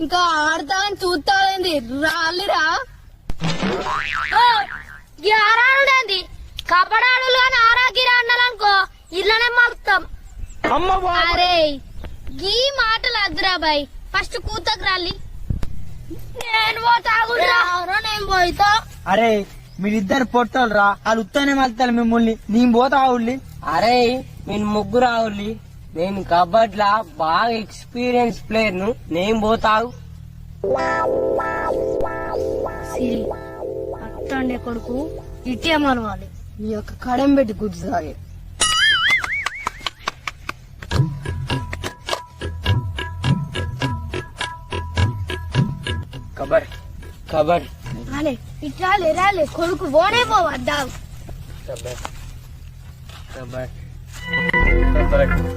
ఇంకా ఆడతాని చూస్తావేంది రాలిరా ఆరాడుంది కబడాడులు అని ఆరాగిరా అన్నాలనుకో ఇళ్ళనే మలుతాం. అరే గీ మాటలు అద్దురా బాయ్ ఫస్ట్ కూతకు రాలి నేను పోతా. అరే మీరిద్దరు పొట్టోళ్ళు రా వాళ్ళు ఉత్తనే మలుతారు మిమ్మల్ని నేను పోతా ఊళ్ళి. అరే నేను ముగ్గురు ఆవుల్లి నేను కబడ్లా బాగా ఎక్స్పీరియన్స్ ప్లేయర్ ను నేను పోతావు. సిరి అత్తండే కొడుకు ఇటే మనవాలి నీ యొక్క కడం పెట్టి కూర్చుసాగే. కబడ్ కబడ్ రాలే ఇట్రాలే రాలే కొడుకు పోనే పోవద్దావు. Cupboard cupboard cupboard